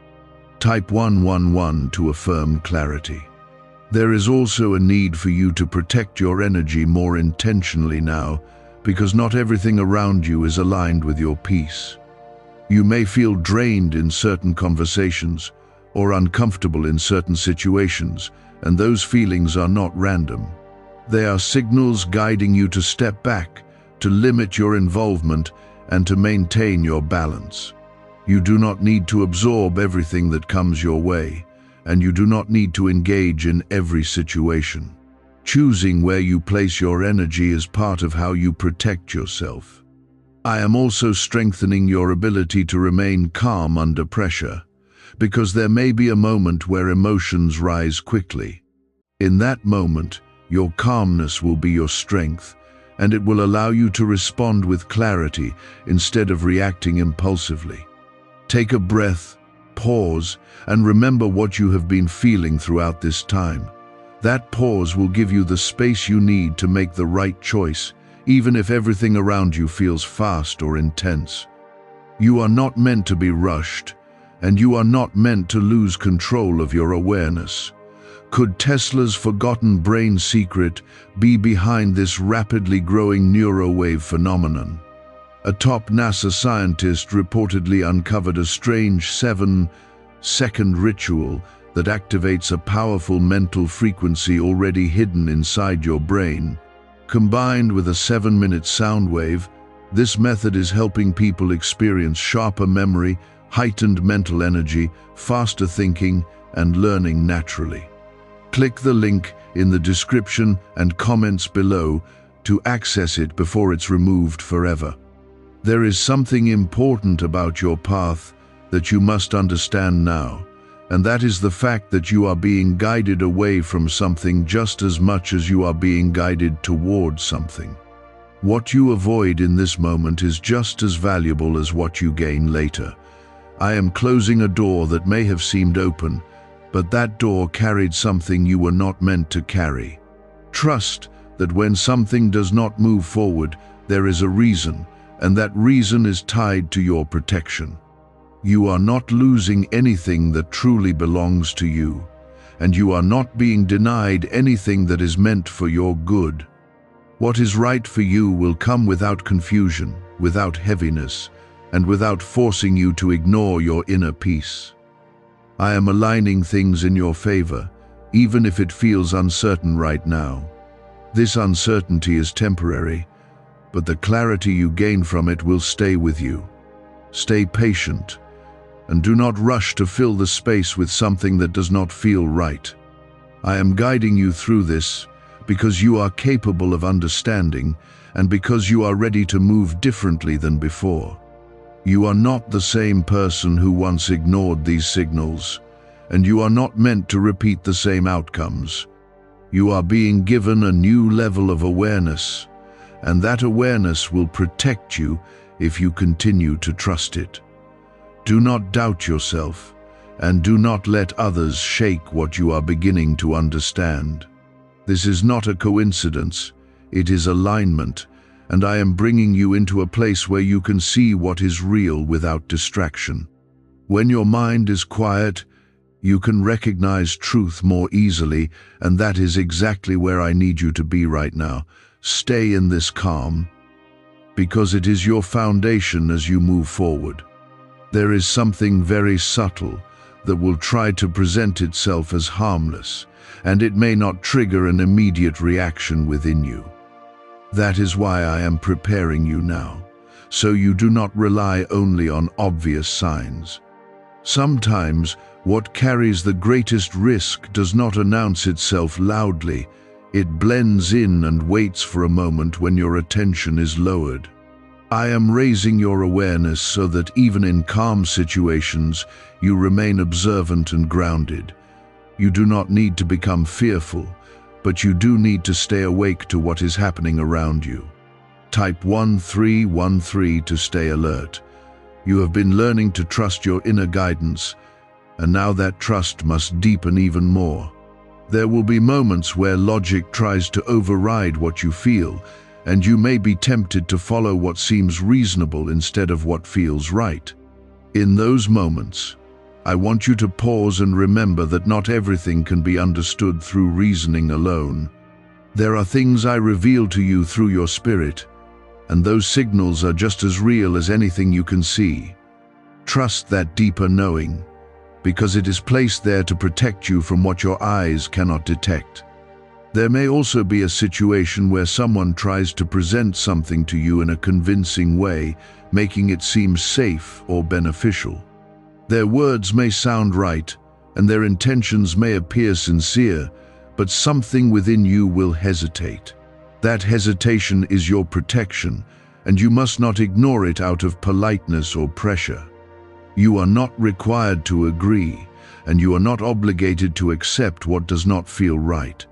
Type 111 to affirm clarity. There is also a need for you to protect your energy more intentionally now, because not everything around you is aligned with your peace. You may feel drained in certain conversations or uncomfortable in certain situations, and those feelings are not random. They are signals guiding you to step back, to limit your involvement, and to maintain your balance. You do not need to absorb everything that comes your way, and you do not need to engage in every situation. Choosing where you place your energy is part of how you protect yourself. I am also strengthening your ability to remain calm under pressure, because there may be a moment where emotions rise quickly. In that moment, your calmness will be your strength, and it will allow you to respond with clarity instead of reacting impulsively. Take a breath, pause, and remember what you have been feeling throughout this time. That pause will give you the space you need to make the right choice, even if everything around you feels fast or intense. You are not meant to be rushed, and you are not meant to lose control of your awareness. Could Tesla's forgotten brain secret be behind this rapidly growing neurowave phenomenon? A top NASA scientist reportedly uncovered a strange 7-second ritual that activates a powerful mental frequency already hidden inside your brain. Combined with a 7-minute sound wave, this method is helping people experience sharper memory, heightened mental energy, faster thinking, and learning naturally. Click the link in the description and comments below to access it before it's removed forever. There is something important about your path that you must understand now, and that is the fact that you are being guided away from something just as much as you are being guided towards something. What you avoid in this moment is just as valuable as what you gain later. I am closing a door that may have seemed open, but that door carried something you were not meant to carry. Trust that when something does not move forward, there is a reason, and that reason is tied to your protection. You are not losing anything that truly belongs to you, and you are not being denied anything that is meant for your good. What is right for you will come without confusion, without heaviness, and without forcing you to ignore your inner peace. I am aligning things in your favor, even if it feels uncertain right now. This uncertainty is temporary, but the clarity you gain from it will stay with you. Stay patient, and do not rush to fill the space with something that does not feel right. I am guiding you through this because you are capable of understanding and because you are ready to move differently than before. You are not the same person who once ignored these signals, and you are not meant to repeat the same outcomes. You are being given a new level of awareness, and that awareness will protect you if you continue to trust it. Do not doubt yourself, and do not let others shake what you are beginning to understand. This is not a coincidence, it is alignment, and I am bringing you into a place where you can see what is real without distraction. When your mind is quiet, you can recognize truth more easily, and that is exactly where I need you to be right now. Stay in this calm, because it is your foundation as you move forward. There is something very subtle that will try to present itself as harmless, and it may not trigger an immediate reaction within you. That is why I am preparing you now, so you do not rely only on obvious signs. Sometimes, what carries the greatest risk does not announce itself loudly. It blends in and waits for a moment when your attention is lowered. I am raising your awareness so that even in calm situations, you remain observant and grounded. You do not need to become fearful, but you do need to stay awake to what is happening around you. Type 1313 to stay alert. You have been learning to trust your inner guidance, and now that trust must deepen even more. There will be moments where logic tries to override what you feel, and you may be tempted to follow what seems reasonable instead of what feels right. In those moments, I want you to pause and remember that not everything can be understood through reasoning alone. There are things I reveal to you through your spirit, and those signals are just as real as anything you can see. Trust that deeper knowing, because it is placed there to protect you from what your eyes cannot detect. There may also be a situation where someone tries to present something to you in a convincing way, making it seem safe or beneficial. Their words may sound right, and their intentions may appear sincere, but something within you will hesitate. That hesitation is your protection, and you must not ignore it out of politeness or pressure. You are not required to agree, and you are not obligated to accept what does not feel right.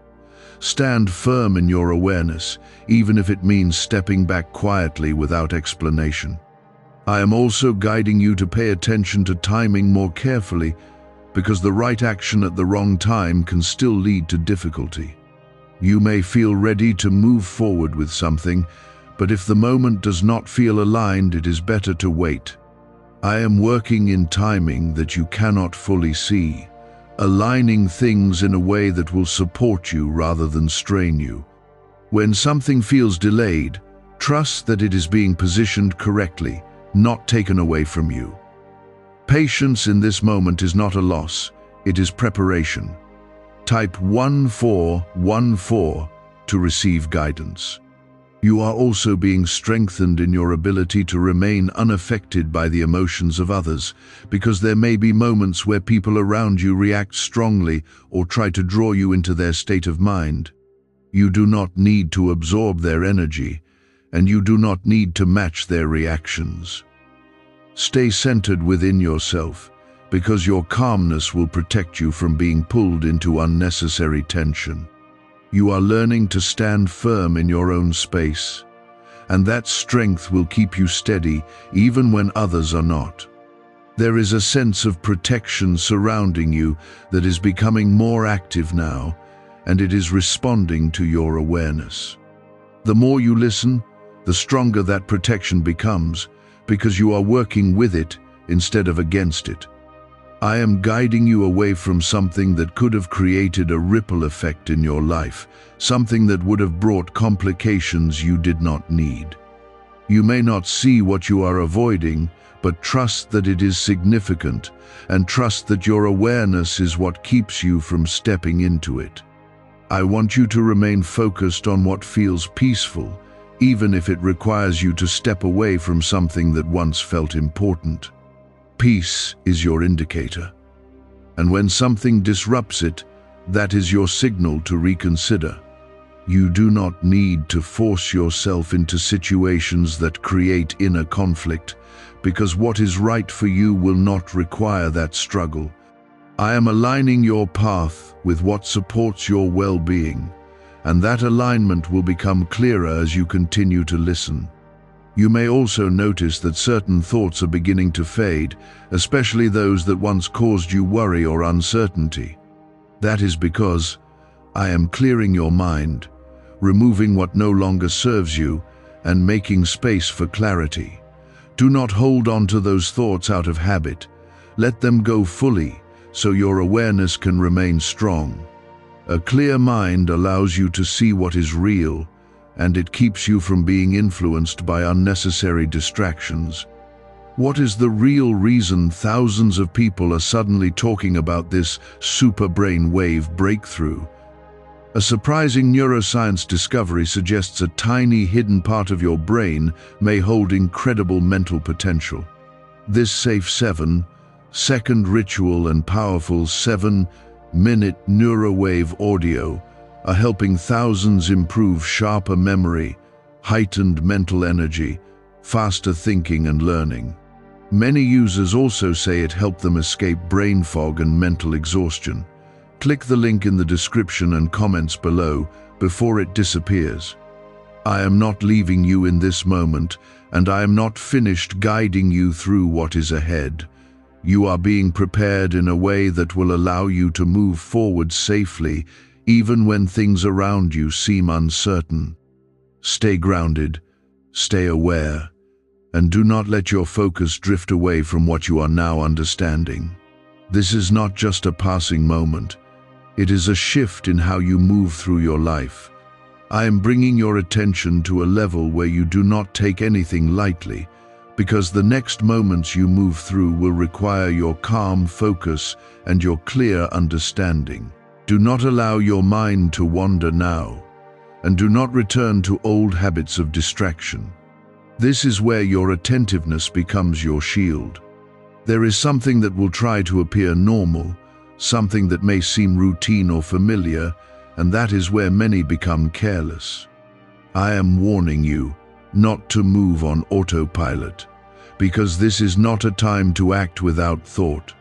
Stand firm in your awareness, even if it means stepping back quietly without explanation. I am also guiding you to pay attention to timing more carefully, because the right action at the wrong time can still lead to difficulty. You may feel ready to move forward with something, but if the moment does not feel aligned, it is better to wait. I am working in timing that you cannot fully see, aligning things in a way that will support you rather than strain you. When something feels delayed, trust that it is being positioned correctly, not taken away from you. Patience in this moment is not a loss, it is preparation. Type 1414 to receive guidance. You are also being strengthened in your ability to remain unaffected by the emotions of others, because there may be moments where people around you react strongly or try to draw you into their state of mind. You do not need to absorb their energy, and you do not need to match their reactions. Stay centered within yourself, because your calmness will protect you from being pulled into unnecessary tension. You are learning to stand firm in your own space, and that strength will keep you steady even when others are not. There is a sense of protection surrounding you that is becoming more active now, and it is responding to your awareness. The more you listen, the stronger that protection becomes, because you are working with it instead of against it. I am guiding you away from something that could have created a ripple effect in your life, something that would have brought complications you did not need. You may not see what you are avoiding, but trust that it is significant, and trust that your awareness is what keeps you from stepping into it. I want you to remain focused on what feels peaceful, even if it requires you to step away from something that once felt important. Peace is your indicator, and when something disrupts it, That is your signal to reconsider. You do not need to force yourself into situations that create inner conflict, because what is right for you will not require that struggle. I am aligning your path with what supports your well-being, and that alignment will become clearer as you continue to listen. You may also notice that certain thoughts are beginning to fade, especially those that once caused you worry or uncertainty. That is because I am clearing your mind, removing what no longer serves you, and making space for clarity. Do not hold on to those thoughts out of habit. Let them go fully, so your awareness can remain strong. A clear mind allows you to see what is real, and it keeps you from being influenced by unnecessary distractions. What is the real reason thousands of people are suddenly talking about this SuperBrain wave breakthrough? A surprising neuroscience discovery suggests a tiny hidden part of your brain may hold incredible mental potential. This safe 7-second ritual and powerful 7-minute neurowave audio are helping thousands improve sharper memory, heightened mental energy, faster thinking and learning. Many users also say it helped them escape brain fog and mental exhaustion. Click the link in the description and comments below before it disappears. I am not leaving you in this moment, and I am not finished guiding you through what is ahead. You are being prepared in a way that will allow you to move forward safely, even when things around you seem uncertain. Stay grounded, stay aware, and do not let your focus drift away from what you are now understanding. This is not just a passing moment. It is a shift in how you move through your life. I am bringing your attention to a level where you do not take anything lightly, because the next moments you move through will require your calm focus and your clear understanding. Do not allow your mind to wander now, and do not return to old habits of distraction. This is where your attentiveness becomes your shield. There is something that will try to appear normal, something that may seem routine or familiar, and that is where many become careless. I am warning you not to move on autopilot, because this is not a time to act without thought.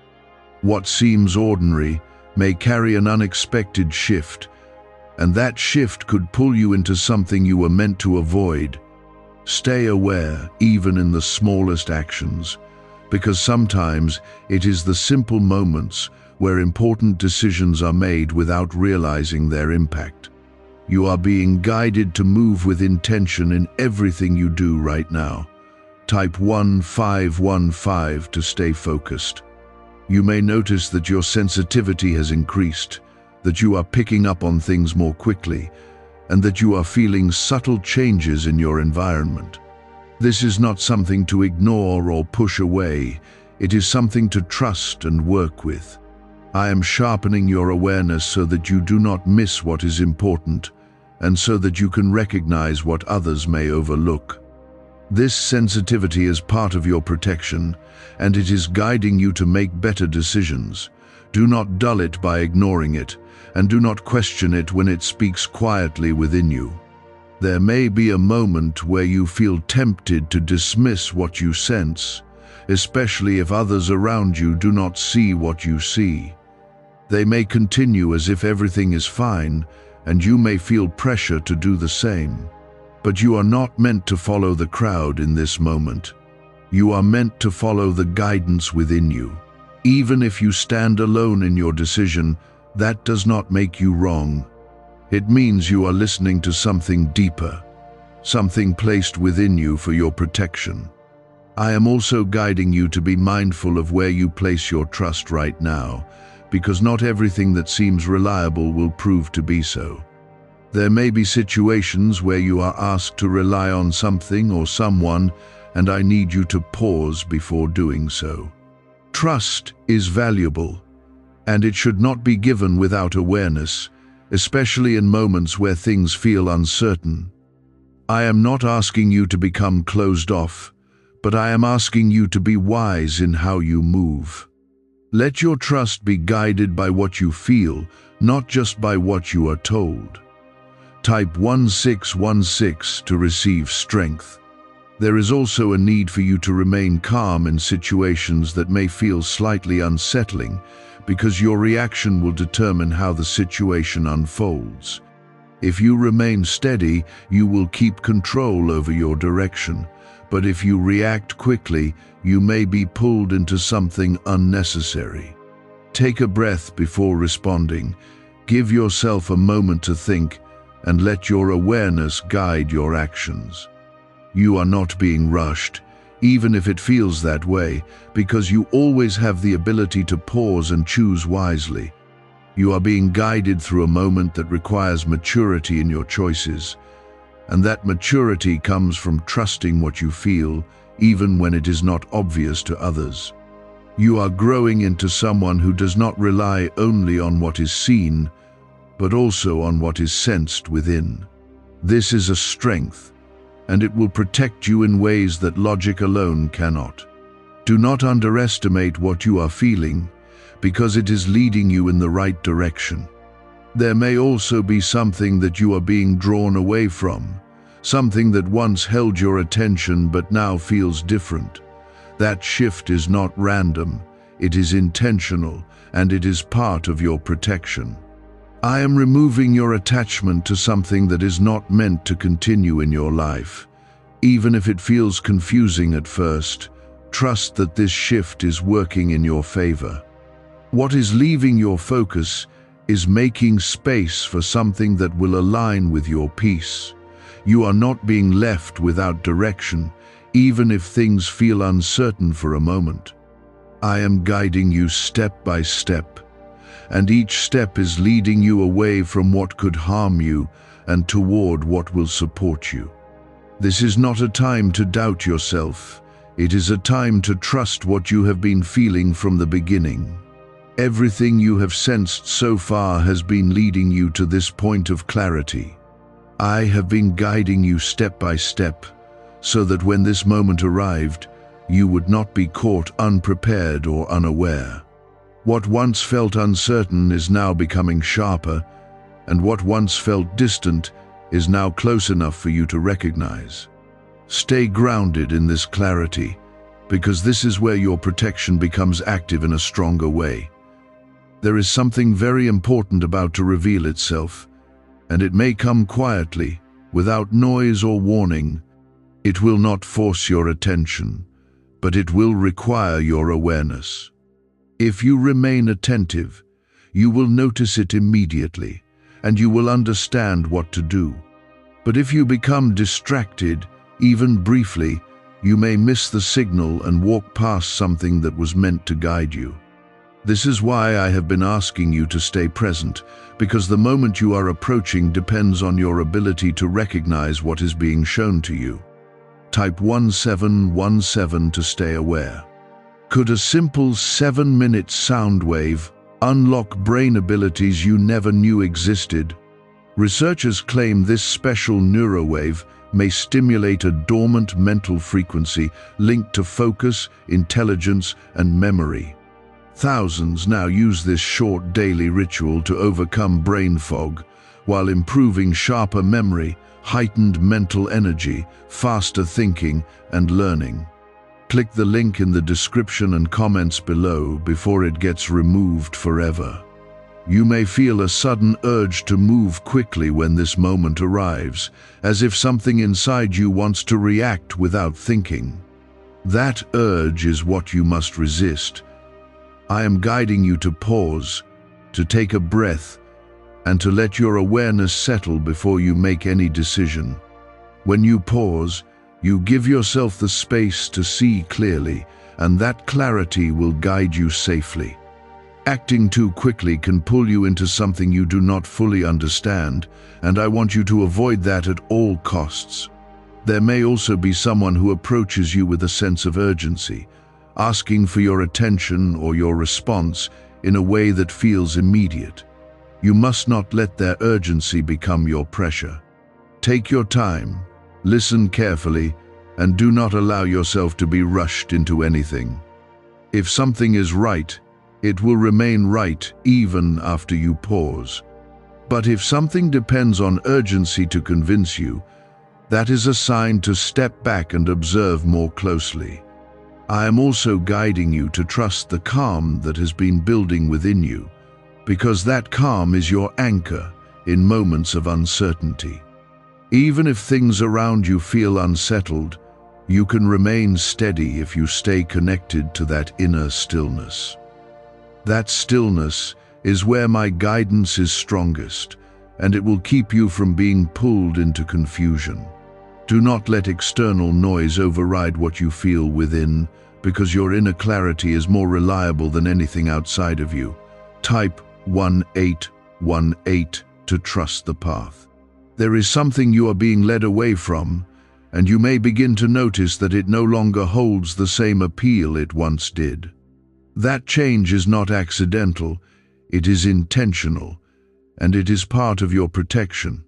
What seems ordinary may carry an unexpected shift, and that shift could pull you into something you were meant to avoid. Stay aware, even in the smallest actions, because sometimes it is the simple moments where important decisions are made without realizing their impact. You are being guided to move with intention in everything you do right now. Type 1515 to stay focused. You may notice that your sensitivity has increased, that you are picking up on things more quickly, and that you are feeling subtle changes in your environment. This is not something to ignore or push away. It is something to trust and work with. I am sharpening your awareness so that you do not miss what is important, and so that you can recognize what others may overlook. This sensitivity is part of your protection, and it is guiding you to make better decisions. Do not dull it by ignoring it, and do not question it when it speaks quietly within you. There may be a moment where you feel tempted to dismiss what you sense, especially if others around you do not see what you see. They may continue as if everything is fine, and you may feel pressure to do the same. But you are not meant to follow the crowd in this moment. You are meant to follow the guidance within you. Even if you stand alone in your decision, that does not make you wrong. It means you are listening to something deeper, something placed within you for your protection. I am also guiding you to be mindful of where you place your trust right now, because not everything that seems reliable will prove to be so. There may be situations where you are asked to rely on something or someone, and I need you to pause before doing so. Trust is valuable, and it should not be given without awareness, especially in moments where things feel uncertain. I am not asking you to become closed off, but I am asking you to be wise in how you move. Let your trust be guided by what you feel, not just by what you are told. Type 1616 to receive strength. There is also a need for you to remain calm in situations that may feel slightly unsettling, because your reaction will determine how the situation unfolds. If you remain steady, you will keep control over your direction. But if you react quickly, you may be pulled into something unnecessary. Take a breath before responding. Give yourself a moment to think, and let your awareness guide your actions. You are not being rushed, even if it feels that way, because you always have the ability to pause and choose wisely. You are being guided through a moment that requires maturity in your choices, and that maturity comes from trusting what you feel, even when it is not obvious to others. You are growing into someone who does not rely only on what is seen, but also on what is sensed within. This is a strength, and it will protect you in ways that logic alone cannot. Do not underestimate what you are feeling, because it is leading you in the right direction. There may also be something that you are being drawn away from, something that once held your attention but now feels different. That shift is not random, it is intentional, and it is part of your protection. I am removing your attachment to something that is not meant to continue in your life. Even if it feels confusing at first, trust that this shift is working in your favor. What is leaving your focus is making space for something that will align with your peace. You are not being left without direction, even if things feel uncertain for a moment. I am guiding you step by step, and each step is leading you away from what could harm you and toward what will support you. This is not a time to doubt yourself. It is a time to trust what you have been feeling from the beginning. Everything you have sensed so far has been leading you to this point of clarity. I have been guiding you step by step, so that when this moment arrived, you would not be caught unprepared or unaware. What once felt uncertain is now becoming sharper, and what once felt distant is now close enough for you to recognize. Stay grounded in this clarity, because this is where your protection becomes active in a stronger way. There is something very important about to reveal itself, and it may come quietly, without noise or warning. It will not force your attention, but it will require your awareness. If you remain attentive, you will notice it immediately, and you will understand what to do. But if you become distracted, even briefly, you may miss the signal and walk past something that was meant to guide you. This is why I have been asking you to stay present, because the moment you are approaching depends on your ability to recognize what is being shown to you. Type 1717 to stay aware. Could a simple 7-minute sound wave unlock brain abilities you never knew existed? Researchers claim this special neurowave may stimulate a dormant mental frequency linked to focus, intelligence, and memory. Thousands now use this short daily ritual to overcome brain fog, while improving sharper memory, heightened mental energy, faster thinking, and learning. Click the link in the description and comments below before it gets removed forever. You may feel a sudden urge to move quickly when this moment arrives, as if something inside you wants to react without thinking. That urge is what you must resist. I am guiding you to pause, to take a breath, and to let your awareness settle before you make any decision. When you pause, you give yourself the space to see clearly, and that clarity will guide you safely. Acting too quickly can pull you into something you do not fully understand, and I want you to avoid that at all costs. There may also be someone who approaches you with a sense of urgency, asking for your attention or your response in a way that feels immediate. You must not let their urgency become your pressure. Take your time, listen carefully, and do not allow yourself to be rushed into anything. If something is right, It will remain right even after you pause. But if something depends on urgency to convince you, that is a sign to step back and observe more closely. I am also guiding you to trust the calm that has been building within you, because that calm is your anchor in moments of uncertainty. Even if things around you feel unsettled, you can remain steady if you stay connected to that inner stillness. That stillness is where my guidance is strongest, and it will keep you from being pulled into confusion. Do not let external noise override what you feel within, because your inner clarity is more reliable than anything outside of you. Type 1818 to trust the path. There is something you are being led away from, and you may begin to notice that it no longer holds the same appeal it once did. That change is not accidental, it is intentional, and it is part of your protection.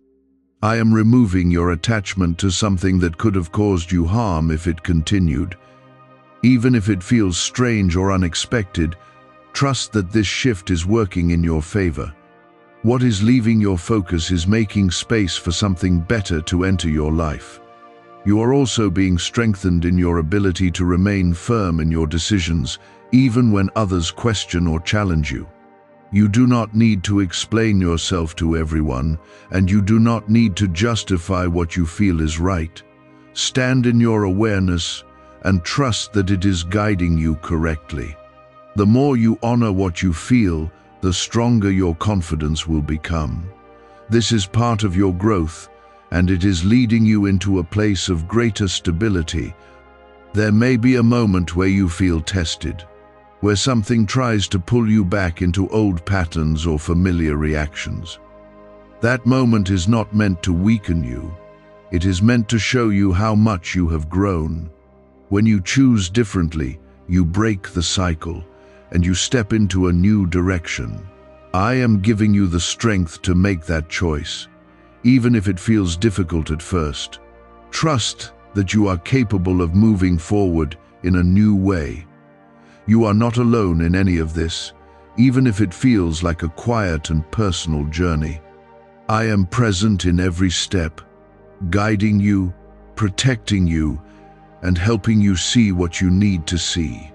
I am removing your attachment to something that could have caused you harm if it continued. Even if it feels strange or unexpected, trust that this shift is working in your favor. What is leaving your focus is making space for something better to enter your life. You are also being strengthened in your ability to remain firm in your decisions, even when others question or challenge you. You do not need to explain yourself to everyone, and you do not need to justify what you feel is right. Stand in your awareness and trust that it is guiding you correctly. The more you honor what you feel, the stronger your confidence will become. This is part of your growth, and it is leading you into a place of greater stability. There may be a moment where you feel tested, where something tries to pull you back into old patterns or familiar reactions. That moment is not meant to weaken you. It is meant to show you how much you have grown. When you choose differently, you break the cycle, and you step into a new direction. I am giving you the strength to make that choice, even if it feels difficult at first. Trust that you are capable of moving forward in a new way. You are not alone in any of this, even if it feels like a quiet and personal journey. I am present in every step, guiding you, protecting you, and helping you see what you need to see.